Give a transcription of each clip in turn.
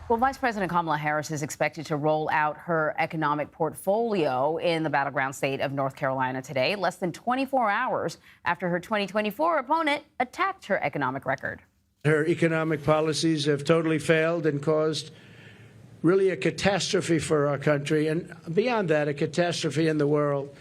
Well, Vice President Kamala Harris is expected to roll out her economic portfolio in the battleground state of North Carolina today, less than 24 hours after her 2024 opponent attacked her economic record. Her economic policies have totally failed and caused really a catastrophe for our country, and beyond that, a catastrophe in the world.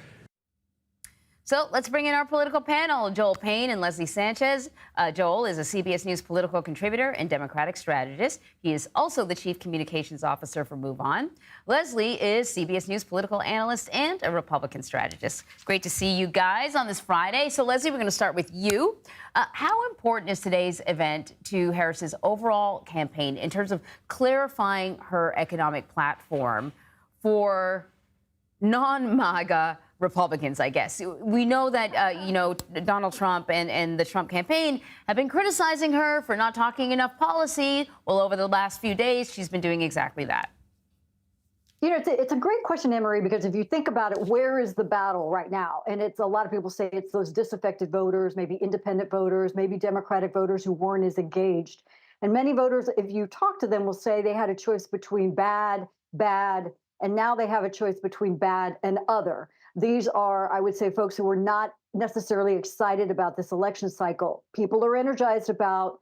So let's bring in our political panel, Joel Payne and Leslie Sanchez. Joel is a CBS News political contributor and Democratic strategist. He is also the chief communications officer for Move On. Leslie is CBS News political analyst and a Republican strategist. Great to see you guys on this Friday. So, Leslie, we're going to start with you. How important is today's event to Harris's overall campaign in terms of clarifying her economic platform for non-MAGA Republicans, I guess? We know that, Donald Trump and the Trump campaign have been criticizing her for not talking enough policy. Well, over the last few days, she's been doing exactly that. You know, it's a great question, Anne-Marie, because if you think about it, where is the battle right now? And it's a lot of people say it's those disaffected voters, maybe independent voters, maybe Democratic voters who weren't as engaged. And many voters, if you talk to them, will say they had a choice between bad, and now they have a choice between bad and other. These are, I would say, folks who were not necessarily excited about this election cycle. People are energized about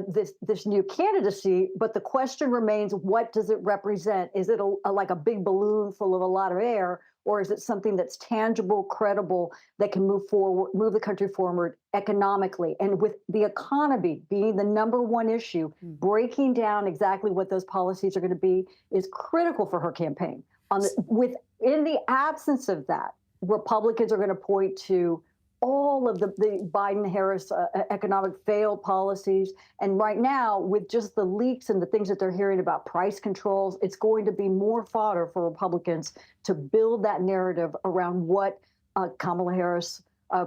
this new candidacy, but the question remains, what does it represent? Is it like a big balloon full of a lot of air, or is it something that's tangible, credible, that can move the country forward economically? And with the economy being the number one issue, breaking down exactly what those policies are going to be is critical for her campaign. In the absence of that, Republicans are going to point to all of the Biden-Harris economic failed policies. And right now, with just the leaks and the things that they're hearing about price controls, it's going to be more fodder for Republicans to build that narrative around what Kamala Harris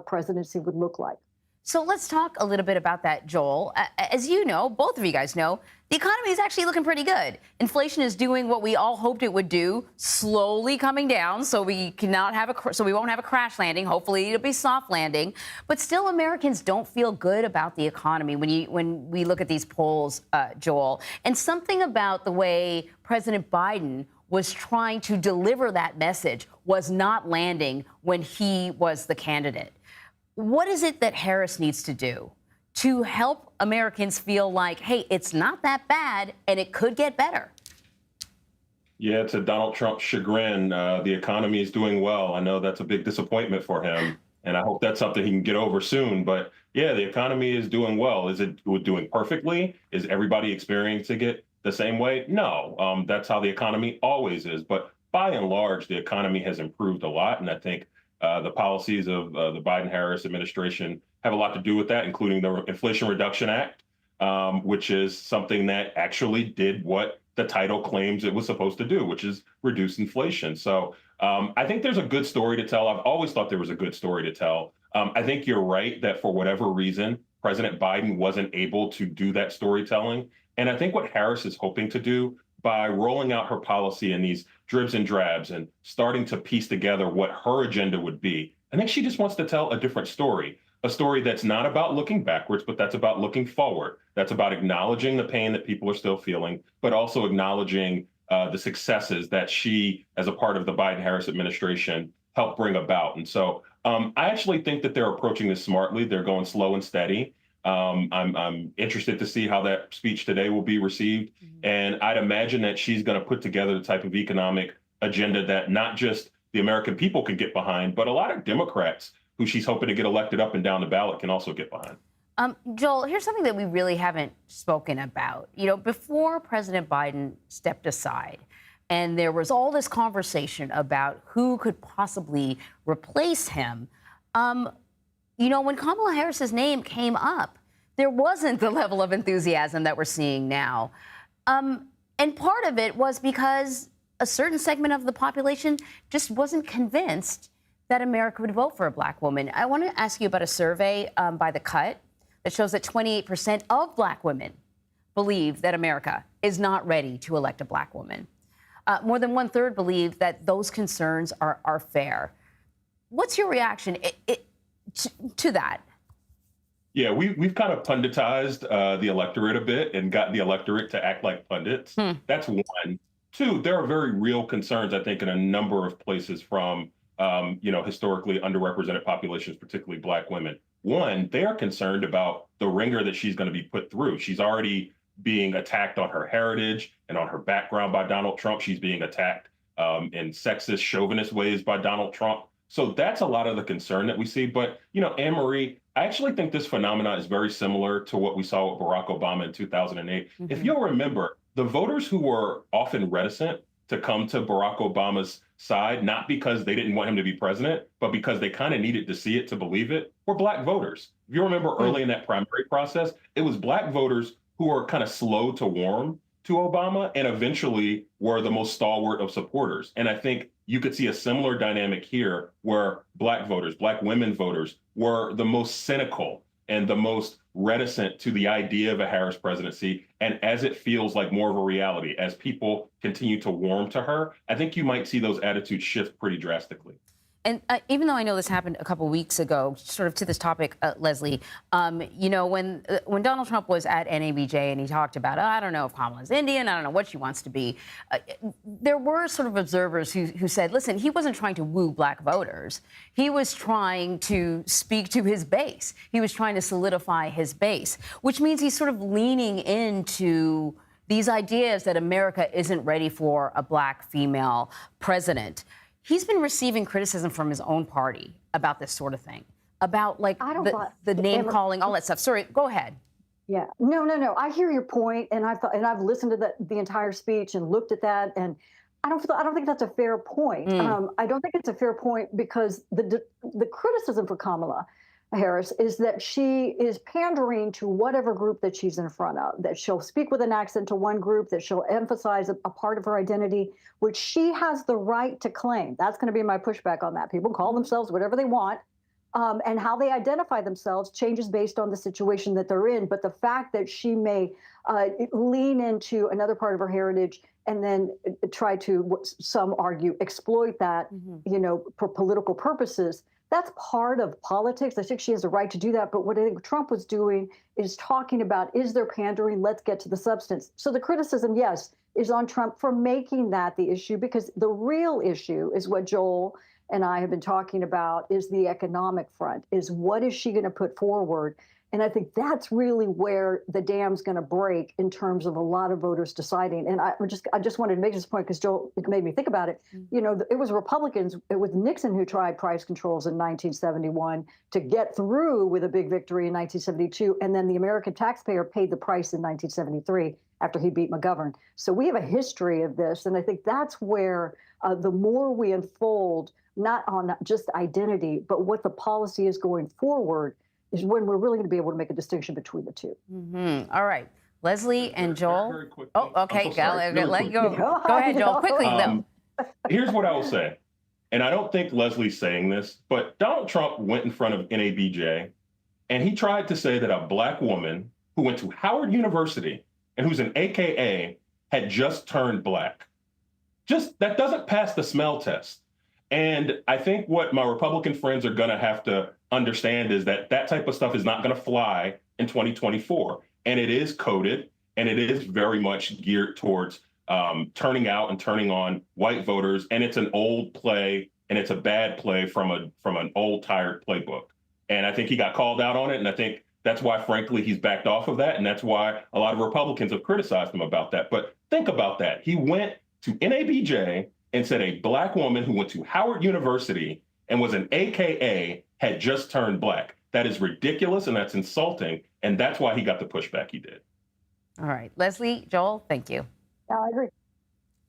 presidency would look like. So let's talk a little bit about that, Joel. As you know, both of you guys know, the economy is actually looking pretty good. Inflation is doing what we all hoped it would do, slowly coming down, so we won't have a crash landing. Hopefully, it'll be soft landing. But still, Americans don't feel good about the economy when we look at these polls, Joel. And something about the way President Biden was trying to deliver that message was not landing when he was the candidate. What is it that Harris needs to do to help Americans feel like, hey, it's not that bad and it could get better? Yeah, to Donald Trump's chagrin, the economy is doing well. I know that's a big disappointment for him, and I hope that's something he can get over soon. But yeah, the economy is doing well. Is it doing perfectly? Is everybody experiencing it the same way? No, that's how the economy always is. But by and large, the economy has improved a lot, and I think the policies of the Biden-Harris administration have a lot to do with that, including the Inflation Reduction Act, which is something that actually did what the title claims it was supposed to do, which is reduce inflation. So I think there's a good story to tell. I've always thought there was a good story to tell. I think you're right that for whatever reason, President Biden wasn't able to do that storytelling. And I think what Harris is hoping to do by rolling out her policy in these dribs and drabs and starting to piece together what her agenda would be, I think she just wants to tell a different story, a story that's not about looking backwards, but that's about looking forward. That's about acknowledging the pain that people are still feeling, but also acknowledging the successes that she, as a part of the Biden-Harris administration, helped bring about. And so I actually think that they're approaching this smartly. They're going slow and steady. I'm interested to see how that speech today will be received. And I'd imagine that she's going to put together the type of economic agenda that not just the American people can get behind, but a lot of Democrats who she's hoping to get elected up and down the ballot can also get behind. Joel, here's something that we really haven't spoken about. You know, before President Biden stepped aside, and there was all this conversation about who could possibly replace him, when Kamala Harris's name came up, there wasn't the level of enthusiasm that we're seeing now. And part of it was because a certain segment of the population just wasn't convinced that America would vote for a black woman. I want to ask you about a survey by The Cut that shows that 28% of black women believe that America is not ready to elect a black woman. More than 1/3 believe that those concerns are fair. What's your reaction to that? Yeah, we've kind of punditized the electorate a bit and gotten the electorate to act like pundits. That's one. Two, there are very real concerns, I think, in a number of places from historically underrepresented populations, particularly Black women. One, they are concerned about the ringer that she's going to be put through. She's already being attacked on her heritage and on her background by Donald Trump. She's being attacked in sexist, chauvinist ways by Donald Trump. So that's a lot of the concern that we see. But, Anne Marie, I actually think this phenomenon is very similar to what we saw with Barack Obama in 2008. If you'll remember, the voters who were often reticent to come to Barack Obama's side, not because they didn't want him to be president, but because they kind of needed to see it to believe it, were Black voters. If you remember early in that primary process, it was Black voters who were kind of slow to warm to Obama and eventually were the most stalwart of supporters. And I think you could see a similar dynamic here where Black voters, Black women voters were the most cynical and the most reticent to the idea of a Harris presidency. And as it feels like more of a reality, as people continue to warm to her, I think you might see those attitudes shift pretty drastically. And even though I know this happened a couple of weeks ago, sort of to this topic, Leslie, when Donald Trump was at NABJ and he talked about, I don't know if Kamala's Indian, I don't know what she wants to be, there were sort of observers who said, listen, he wasn't trying to woo Black voters. He was trying to speak to his base. He was trying to solidify his base, which means he's sort of leaning into these ideas that America isn't ready for a Black female president. He's been receiving criticism from his own party about this sort of thing, about the name calling, all that stuff. Sorry, go ahead. Yeah, no. I hear your point, and I've listened to the entire speech and looked at that, and I don't think that's a fair point. I don't think it's a fair point because the criticism for Kamala Harris is that she is pandering to whatever group that she's in front of, that she'll speak with an accent to one group, that she'll emphasize a part of her identity, which she has the right to claim. That's going to be my pushback on that. People call themselves whatever they want, and how they identify themselves changes based on the situation that they're in. But the fact that she may lean into another part of her heritage and then try to, what some argue, exploit that, for political purposes, that's part of politics. I think she has a right to do that. But what I think Trump was doing is talking about, is there pandering? Let's get to the substance. So the criticism, yes, is on Trump for making that the issue, because the real issue is what Joel and I have been talking about, is the economic front, is what is she going to put forward? And I think that's really where the dam's going to break in terms of a lot of voters deciding. And I just wanted to make this point because Joel made me think about it. It was Republicans, it was Nixon who tried price controls in 1971 to get through with a big victory in 1972. And then the American taxpayer paid the price in 1973 after he beat McGovern. So we have a history of this. And I think that's where the more we unfold, not on just identity, but what the policy is going forward, is when we're really going to be able to make a distinction between the two. All right. Leslie and Joel. Very quickly. Oh, okay. Let you go. No, Go ahead, Joel. Quickly, though. Here's what I will say, and I don't think Leslie's saying this, but Donald Trump went in front of NABJ, and he tried to say that a Black woman who went to Howard University and who's an AKA had just turned Black. That doesn't pass the smell test. And I think what my Republican friends are going to have to understand is that type of stuff is not going to fly in 2024. And it is coded, and it is very much geared towards turning out and turning on white voters. And it's an old play, and it's a bad play from an old, tired playbook. And I think he got called out on it. And I think that's why, frankly, he's backed off of that. And that's why a lot of Republicans have criticized him about that. But think about that. He went to NABJ and said a Black woman who went to Howard University and was an AKA had just turned Black. That is ridiculous, and that's insulting, and that's why he got the pushback he did. All right. Leslie, Joel, thank you. I agree.